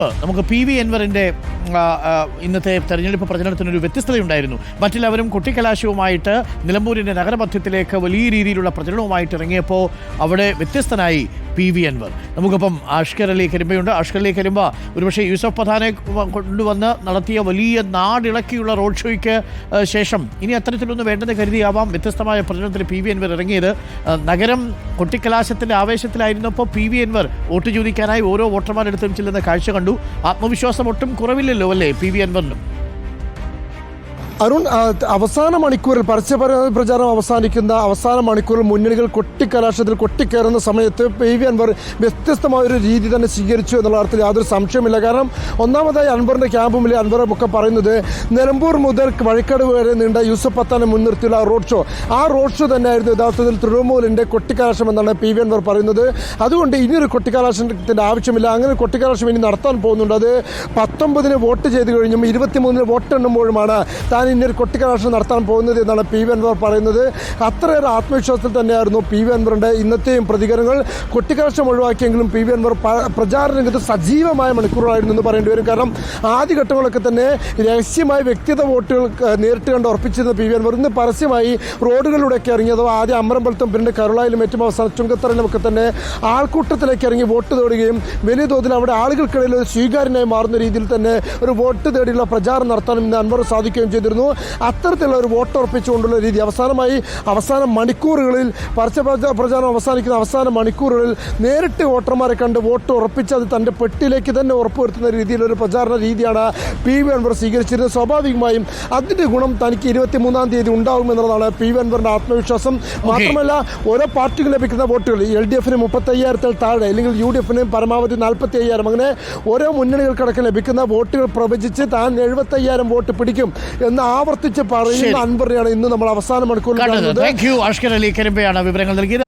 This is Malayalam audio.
നമുക്ക് പി വി അൻവറിൻ്റെ ഇന്നത്തെ തെരഞ്ഞെടുപ്പ് പ്രചരണത്തിനൊരു വ്യത്യസ്തതയുണ്ടായിരുന്നു. മറ്റെല്ലാവരും കൊട്ടിക്കലാശവുമായിട്ട് നിലമ്പൂരിൻ്റെ നഗരമധ്യത്തിലേക്ക് വലിയ രീതിയിലുള്ള പ്രചരണവുമായിട്ട് ഇറങ്ങിയപ്പോൾ അവിടെ വ്യത്യസ്തനായി പി വി അൻവർ. നമുക്കിപ്പം അഷ്കർ അലി കരിമ്പയുണ്ട്. അഷ്കർ അലി കരിമ്പ ഒരുപക്ഷെ യൂസഫ് പത്താനെ കൊണ്ടുവന്ന് നടത്തിയ വലിയ നാടിളക്കിയുള്ള റോഡ് ഷോയ്ക്ക് ശേഷം ഇനി അത്തരത്തിലൊന്നും വേണ്ടെന്ന് കരുതിയാവാം വ്യത്യസ്തമായ പ്രചരണത്തിൽ പി വി അൻവർ ഇറങ്ങിയത്. നഗരം കൊട്ടിക്കലാശത്തിൻ്റെ ആവേശത്തിലായിരുന്നപ്പോൾ പി വി അൻവർ വോട്ട് ചോദിക്കാനായി ഓരോ വോട്ടർമാരെടുത്തും ചെല്ലുന്ന കാഴ്ച കണ്ടു. ആത്മവിശ്വാസം ഒട്ടും കുറവില്ലല്ലോ അല്ലേ പി വി അൻവറിനും? അരുൺ, അവസാന മണിക്കൂറിൽ പരസ്യ പ്രചാരണം അവസാനിക്കുന്ന അവസാന മണിക്കൂറിൽ മുന്നണികൾ കൊട്ടിക്കലാശത്തിൽ കൊട്ടിക്കയറുന്ന സമയത്ത് പി വി അൻവർ വ്യത്യസ്തമായൊരു രീതി തന്നെ സ്വീകരിച്ചു എന്നുള്ള അർത്ഥത്തിൽ യാതൊരു സംശയമില്ല. കാരണം ഒന്നാമതായി അൻവറിൻ്റെ ക്യാമ്പുമിലെ അൻവറൊക്കെ പറയുന്നത് നിലമ്പൂർ മുതൽ വഴിക്കടവ് വരെ നീണ്ട യൂസഫ് പത്താനെ മുൻനിർത്തിയുള്ള റോഡ് ഷോ, ആ റോഡ് ഷോ തന്നെയായിരുന്നു യഥാർത്ഥത്തിൽ തൃണമൂലിൻ്റെ കൊട്ടിക്കലാശം എന്നാണ് പി വി അൻവർ പറയുന്നത്. അതുകൊണ്ട് ഇനിയൊരു കൊട്ടിക്കലാശത്തിൻ്റെ ആവശ്യമില്ല. അങ്ങനെ കൊട്ടിക്കലാശം ഇനി നടത്താൻ പോകുന്നുണ്ട്. അത് 19 വോട്ട് ചെയ്ത് കഴിഞ്ഞും 23 വോട്ട് എണ്ണുമ്പോഴുമാണ് താൻ ഇന്നൊരു കൊട്ടിക്കലാശം നടത്താൻ പോകുന്നത് എന്നാണ് പി വി അൻവർ പറയുന്നത്. അത്രയേറെ ആത്മവിശ്വാസത്തിൽ തന്നെയായിരുന്നു പി വി അൻവറിൻ്റെ ഇന്നത്തെയും പ്രതികരണങ്ങൾ. കൊട്ടിക്കലാശം ഒഴിവാക്കിയെങ്കിലും പി വി അൻവർ പ്രചാരണ രംഗത്ത് സജീവമായ മണിക്കൂറുകളായിരുന്നു എന്ന് പറയേണ്ടി വരും. കാരണം ആദ്യഘട്ടങ്ങളൊക്കെ തന്നെ രഹസ്യമായി വ്യക്തിഗത വോട്ടുകൾ നേരിട്ട് കണ്ട് ഉറപ്പിച്ചിരുന്ന പി വി അൻവർ ഇന്ന് പരസ്യമായി റോഡുകളിലൂടെയൊക്കെ ഇറങ്ങിയത് ആദ്യം അമരമ്പലത്തും പിന്നീട് കരുളായിലും ഏറ്റവും അവസാനം ചുങ്കത്തറയിലുമൊക്കെ തന്നെ ആൾക്കൂട്ടത്തിലേക്ക് ഇറങ്ങി വോട്ട് തേടുകയും വലിയ തോതിൽ അവിടെ ആളുകൾക്കിടയിൽ ഒരു സ്വീകാര്യനായി മാറുന്ന രീതിയിൽ തന്നെ ഒരു വോട്ട് തേടിയുള്ള പ്രചാരണം നടത്താനും ഇന്ന് അൻവർ സാധിക്കുകയും ചെയ്തിരുന്നു. അത്തരത്തിലുള്ള ഒരു വോട്ട് ഉറപ്പിച്ചുകൊണ്ടുള്ള രീതി അവസാന മണിക്കൂറുകളിൽ പരസ്യ പ്രചാരണം അവസാനിക്കുന്ന അവസാന മണിക്കൂറുകളിൽ നേരിട്ട് വോട്ടർമാരെ കണ്ട് വോട്ട് ഉറപ്പിച്ച് അത് തൻ്റെ പെട്ടിയിലേക്ക് തന്നെ ഉറപ്പുവരുത്തുന്ന രീതിയിലൊരു പ്രചാരണ രീതിയാണ് പി വി അൻവർ സ്വീകരിച്ചിരുന്നത്. സ്വാഭാവികമായും അതിൻ്റെ ഗുണം തനിക്ക് 23-ാം തീയതി ഉണ്ടാകുമെന്നുള്ളതാണ് പി വി അൻവറിൻ്റെ ആത്മവിശ്വാസം. മാത്രമല്ല ഓരോ പാർട്ടിക്ക് ലഭിക്കുന്ന വോട്ടുകൾ LDF-ന് 35,000-ൽ താഴെ, അല്ലെങ്കിൽ UDF-ന് പരമാവധി 45,000, അങ്ങനെ ഓരോ മുന്നണികൾക്കടക്കം ലഭിക്കുന്ന വോട്ടുകൾ പ്രവചിച്ച് താൻ 75,000 വോട്ട് പിടിക്കും എന്ന് ആവർത്തിച്ച് പറയുന്ന അൻവറിനെയാണ് ഇന്ന് നമ്മൾ അവസാന മണിക്കൂറിൽ കാണുന്നത്. അഷ്കർ അലി കരിമ്പയാണ് വിവരങ്ങൾ നൽകിയത്.